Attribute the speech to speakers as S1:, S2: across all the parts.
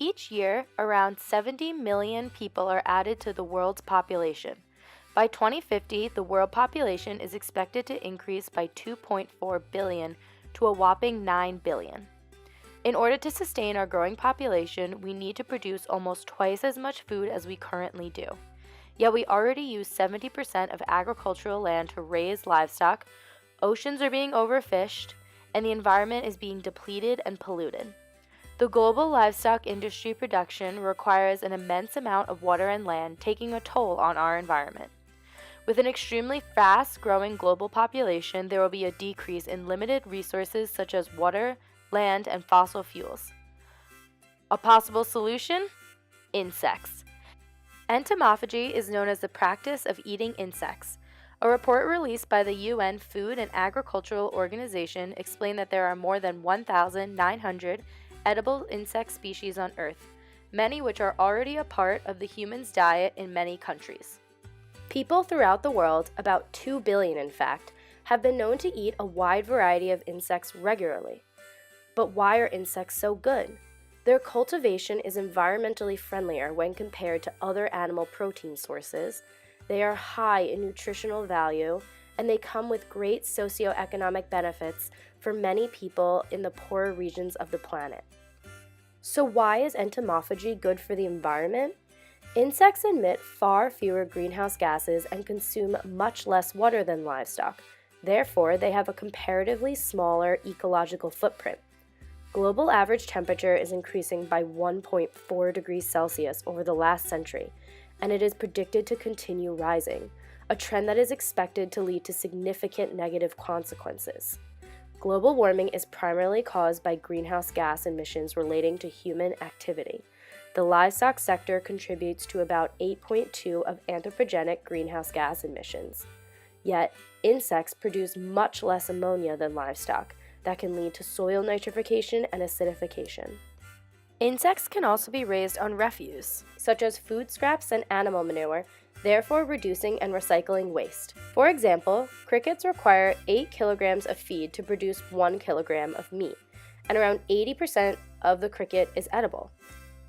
S1: Each year, around 70 million people are added to the world's population. By 2050, the world population is expected to increase by 2.4 billion to a whopping 9 billion. In order to sustain our growing population, we need to produce almost twice as much food as we currently do. Yet we already use 70% of agricultural land to raise livestock, oceans are being overfished, and the environment is being depleted and polluted. The global livestock industry production requires an immense amount of water and land, taking a toll on our environment. With an extremely fast-growing global population, there will be a decrease in limited resources such as water, land, and fossil fuels. A possible solution? Insects. Entomophagy is known as the practice of eating insects. A report released by the UN Food and Agricultural Organization explained that there are more than 1,900 edible insect species on Earth, many which are already a part of the human's diet in many countries. People throughout the world, about 2 billion in fact, have been known to eat a wide variety of insects regularly. But why are insects so good? Their cultivation is environmentally friendlier when compared to other animal protein sources. They are high in nutritional value, and they come with great socioeconomic benefits for many people in the poorer regions of the planet. So why is entomophagy good for the environment? Insects emit far fewer greenhouse gases and consume much less water than livestock. Therefore, they have a comparatively smaller ecological footprint. Global average temperature is increasing by 1.4 degrees Celsius over the last century, and it is predicted to continue rising, a trend that is expected to lead to significant negative consequences. Global warming is primarily caused by greenhouse gas emissions relating to human activity. The livestock sector contributes to about 8.2% of anthropogenic greenhouse gas emissions. Yet, insects produce much less ammonia than livestock, that can lead to soil nitrification and acidification. Insects can also be raised on refuse, such as food scraps and animal manure, therefore reducing and recycling waste. For example, crickets require 8 kilograms of feed to produce 1 kilogram of meat, and around 80% of the cricket is edible.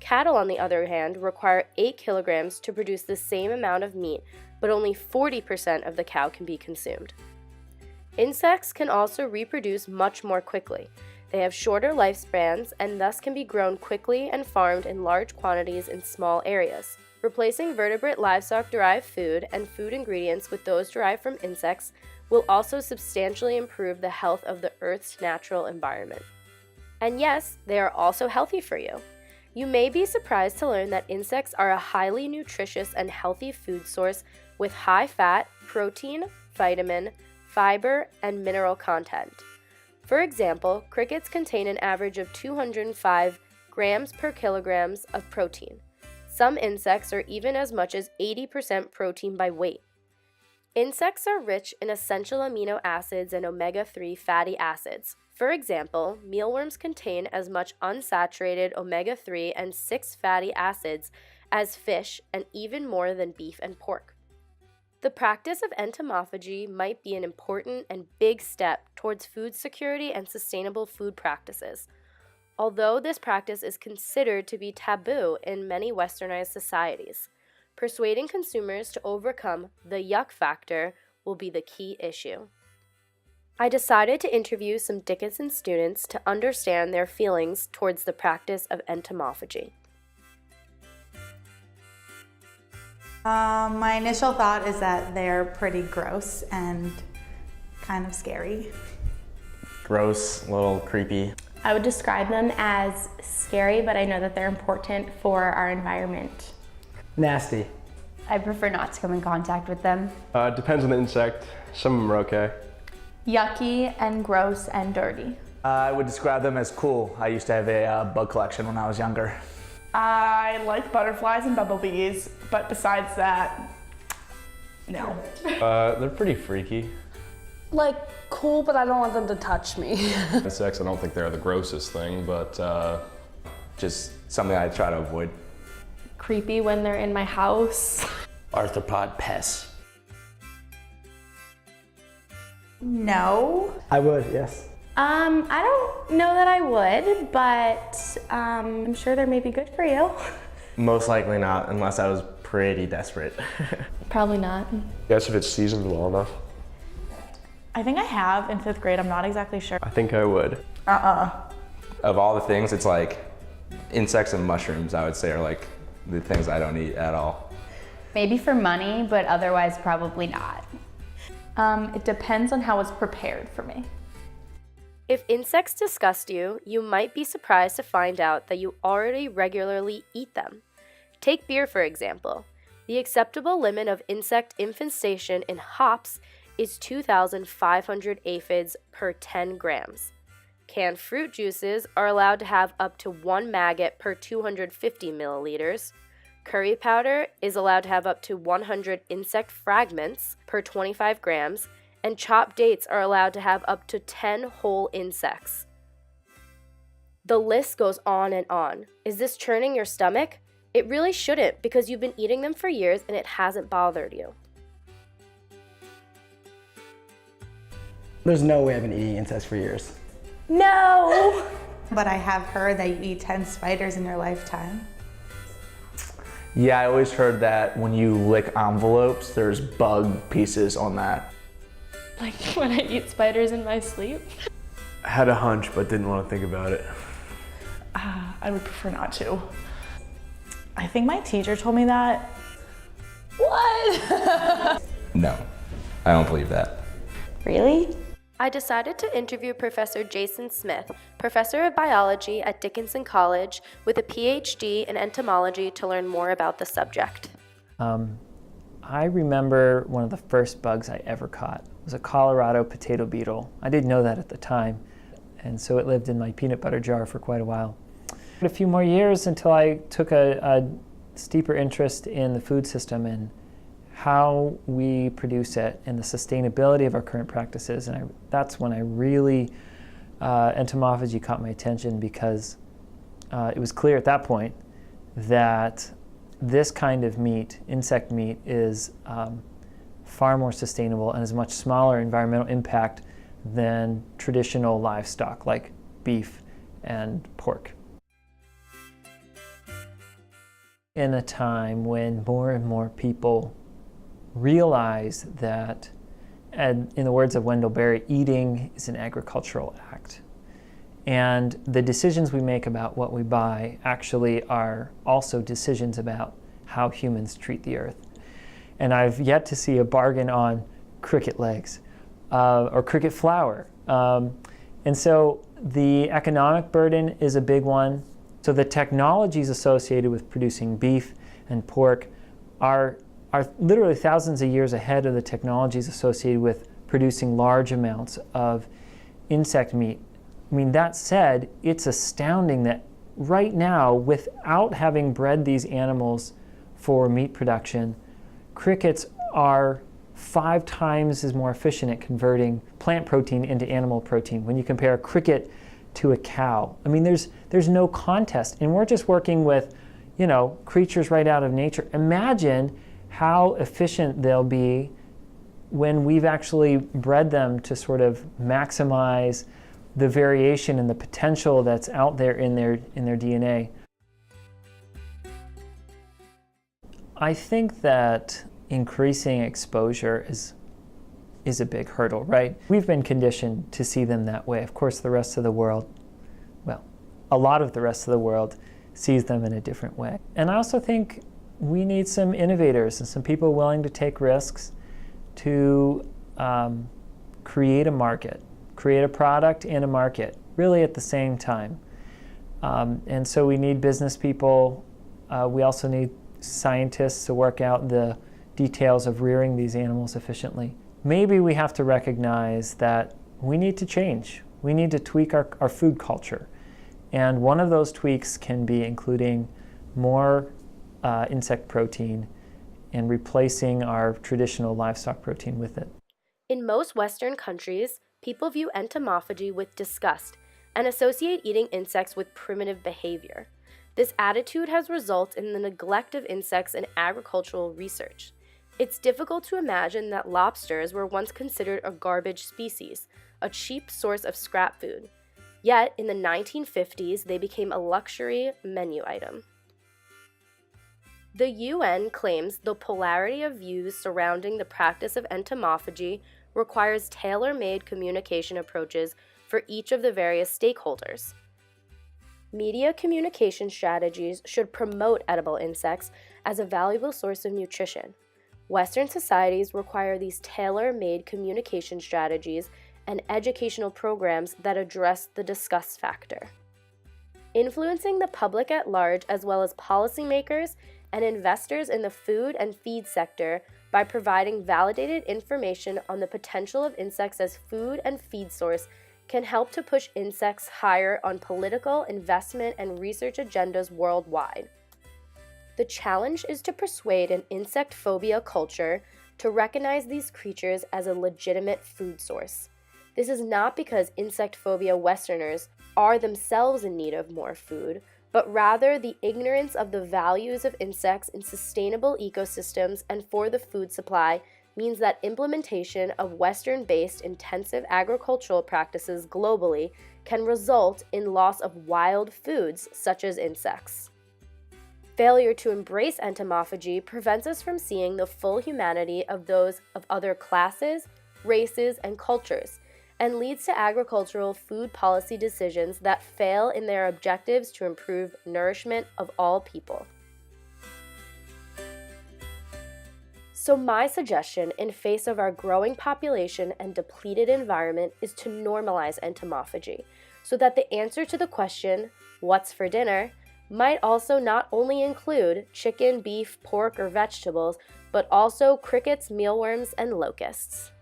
S1: Cattle, on the other hand, require 8 kilograms to produce the same amount of meat, but only 40% of the cow can be consumed. Insects can also reproduce much more quickly. They have shorter lifespans and thus can be grown quickly and farmed in large quantities in small areas. Replacing vertebrate livestock-derived food and food ingredients with those derived from insects will also substantially improve the health of the Earth's natural environment. And yes, they are also healthy for you. You may be surprised to learn that insects are a highly nutritious and healthy food source with high fat, protein, vitamin, fiber, and mineral content. For example, crickets contain an average of 205 grams per kilograms of protein. Some insects are even as much as 80% protein by weight. Insects are rich in essential amino acids and omega-3 fatty acids. For example, mealworms contain as much unsaturated omega-3 and 6 fatty acids as fish and even more than beef and pork. The practice of entomophagy might be an important and big step towards food security and sustainable food practices. Although this practice is considered to be taboo in many westernized societies, persuading consumers to overcome the yuck factor will be the key issue. I decided to interview some Dickinson students to understand their feelings towards the practice of entomophagy.
S2: My initial thought is that they're pretty gross and kind of scary.
S3: Gross, a little creepy.
S4: I would describe them as scary, but I know that they're important for our environment.
S5: Nasty.
S6: I prefer not to come in contact with them.
S7: Depends on the insect. Some of them are okay.
S4: Yucky and gross and dirty.
S5: I would describe them as cool. I used to have a bug collection when I was younger.
S8: I like butterflies and bumblebees, but besides that, no.
S7: They're pretty freaky.
S9: Like, cool, but I don't want them to touch me.
S10: Insects, I don't think they're the grossest thing, but
S3: Just something I try to avoid.
S4: Creepy when they're in my house.
S11: Arthropod pests.
S2: No.
S5: I would, yes.
S4: I don't know that I would, but I'm sure they may be good for you.
S3: Most likely not, unless I was pretty desperate.
S4: Probably not.
S7: I guess if it's seasoned well enough.
S8: I think I have in 5th grade. I'm not exactly sure.
S7: I think I would.
S3: Of all the things, it's like insects and mushrooms, I would say, are like the things I don't eat at all.
S6: Maybe for money, but otherwise probably not.
S9: It depends on how it's prepared for me.
S1: If insects disgust you, you might be surprised to find out that you already regularly eat them. Take beer, for example. The acceptable limit of insect infestation in hops is 2,500 aphids per 10 grams. Canned fruit juices are allowed to have up to 1 maggot per 250 milliliters. Curry powder is allowed to have up to 100 insect fragments per 25 grams, and chopped dates are allowed to have up to 10 whole insects. The list goes on and on. Is this churning your stomach? It really shouldn't, because you've been eating them for years and it hasn't bothered you.
S5: There's no way I've been eating insects for years.
S4: No!
S2: But I have heard that you eat 10 spiders in your lifetime.
S5: Yeah, I always heard that when you lick envelopes, there's bug pieces on that.
S9: Like when I eat spiders in my sleep.
S7: I had a hunch, but didn't want to think about it.
S8: I would prefer not to. I think my teacher told me that. What?
S3: No, I don't believe that.
S4: Really?
S1: I decided to interview Professor Jason Smith, professor of biology at Dickinson College with a PhD in entomology, to learn more about the subject.
S12: I remember one of the first bugs I ever caught. It was a Colorado potato beetle. I didn't know that at the time, and so it lived in my peanut butter jar for quite a while. A few more years until I took a steeper interest in the food system and how we produce it and the sustainability of our current practices. And that's when I really, entomophagy caught my attention, because it was clear at that point that this kind of meat, insect meat, is far more sustainable and has much smaller environmental impact than traditional livestock like beef and pork. In a time when more and more people realize that, and in the words of Wendell Berry, eating is an agricultural act. And the decisions we make about what we buy actually are also decisions about how humans treat the earth. And I've yet to see a bargain on cricket legs or cricket flour. And so the economic burden is a big one. So the technologies associated with producing beef and pork are literally thousands of years ahead of the technologies associated with producing large amounts of insect meat. I mean, that said, it's astounding that right now, without having bred these animals for meat production, crickets are 5 times as more efficient at converting plant protein into animal protein when you compare a cricket to a cow. I mean, there's no contest, and we're just working with, creatures right out of nature. Imagine how efficient they'll be when we've actually bred them to sort of maximize the variation and the potential that's out there in their DNA. I think that increasing exposure is a big hurdle, right? We've been conditioned to see them that way. Of course, the rest of the world, well, a lot of the rest of the world sees them in a different way. And I also think we need some innovators and some people willing to take risks to create a market, create a product and a market, really at the same time. And so we need business people. We also need scientists to work out the details of rearing these animals efficiently. Maybe we have to recognize that we need to change. We need to tweak our food culture. And one of those tweaks can be including more insect protein and replacing our traditional livestock protein with it.
S1: In most Western countries, people view entomophagy with disgust and associate eating insects with primitive behavior. This attitude has resulted in the neglect of insects in agricultural research. It's difficult to imagine that lobsters were once considered a garbage species, a cheap source of scrap food. Yet, in the 1950s, they became a luxury menu item. The UN claims the polarity of views surrounding the practice of entomophagy requires tailor-made communication approaches for each of the various stakeholders. Media communication strategies should promote edible insects as a valuable source of nutrition. Western societies require these tailor-made communication strategies and educational programs that address the disgust factor. Influencing the public at large as well as policymakers and investors in the food and feed sector by providing validated information on the potential of insects as food and feed source can help to push insects higher on political, investment, and research agendas worldwide. The challenge is to persuade an insect phobia culture to recognize these creatures as a legitimate food source. This is not because insect phobia Westerners are themselves in need of more food, but rather the ignorance of the values of insects in sustainable ecosystems and for the food supply means that implementation of Western-based intensive agricultural practices globally can result in loss of wild foods such as insects. Failure to embrace entomophagy prevents us from seeing the full humanity of those of other classes, races, and cultures, and leads to agricultural food policy decisions that fail in their objectives to improve nourishment of all people. So my suggestion in face of our growing population and depleted environment is to normalize entomophagy, so that the answer to the question, what's for dinner, might also not only include chicken, beef, pork, or vegetables, but also crickets, mealworms, and locusts.